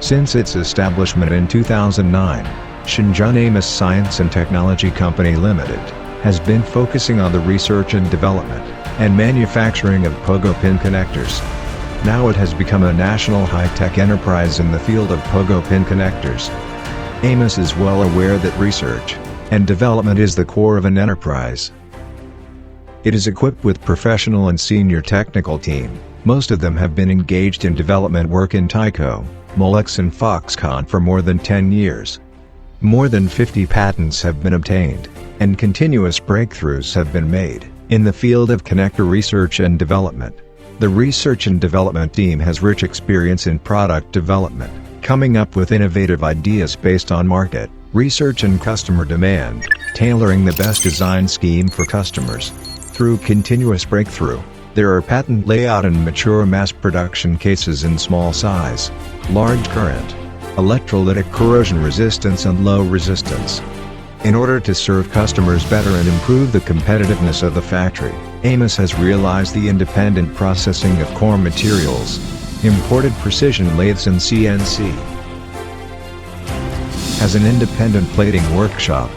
Since its establishment in 2009, Shenzhen Amos Science and Technology Company Limited has been focusing on the research and development and manufacturing of Pogo Pin Connectors. Now it has become a national high-tech enterprise in the field of Pogo Pin Connectors. Amos is well aware that research and development is the core of an enterprise. It is equipped with professional and senior technical team. Most of them have been engaged in development work in Tyco, Molex and Foxconn for more than 10 years. More than 50 patents have been obtained, and continuous breakthroughs have been made in the field of connector research and development. The research and development team has rich experience in product development, coming up with innovative ideas based on market research and customer demand, tailoring the best design scheme for customers. Through continuous breakthrough, there are patent layout and mature mass production cases in small size, large current, electrolytic corrosion resistance and low resistance. In order to serve customers better and improve the competitiveness of the factory, Amos has realized the independent processing of core materials, imported precision lathes and CNC. Has an independent plating workshop.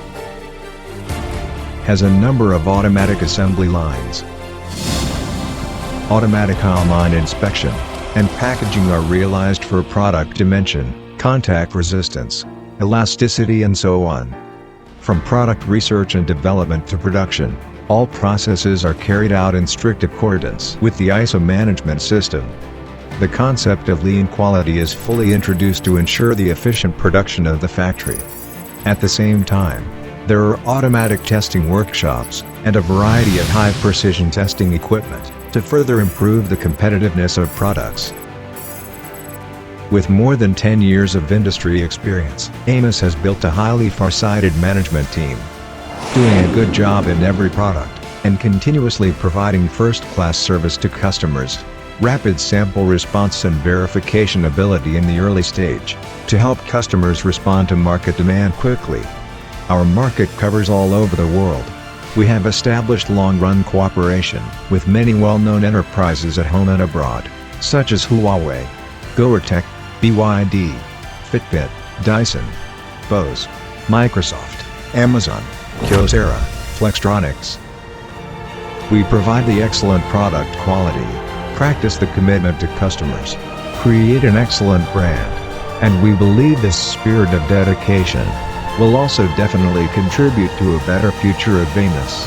Has a number of automatic assembly lines. Automatic online inspection and packaging are realized for product dimension, contact resistance, elasticity and so on. From product research and development to production, all processes are carried out in strict accordance with the ISO management system. The concept of lean quality is fully introduced to ensure the efficient production of the factory. At the same time, there are automatic testing workshops and a variety of high-precision testing equipment to further improve the competitiveness of products. With more than 10 years of industry experience, Amos has built a highly far-sighted management team, doing a good job in every product, and continuously providing first-class service to customers, rapid sample response and verification ability in the early stage, to help customers respond to market demand quickly. Our market covers all over the world. We have established long-run cooperation with many well-known enterprises at home and abroad, such as Huawei, Goertek, BYD, Fitbit, Dyson, Bose, Microsoft, Amazon, Kyocera, Flextronics. We provide the excellent product quality, practice the commitment to customers, create an excellent brand, and we believe this spirit of dedication will also definitely contribute to a better future of Amos.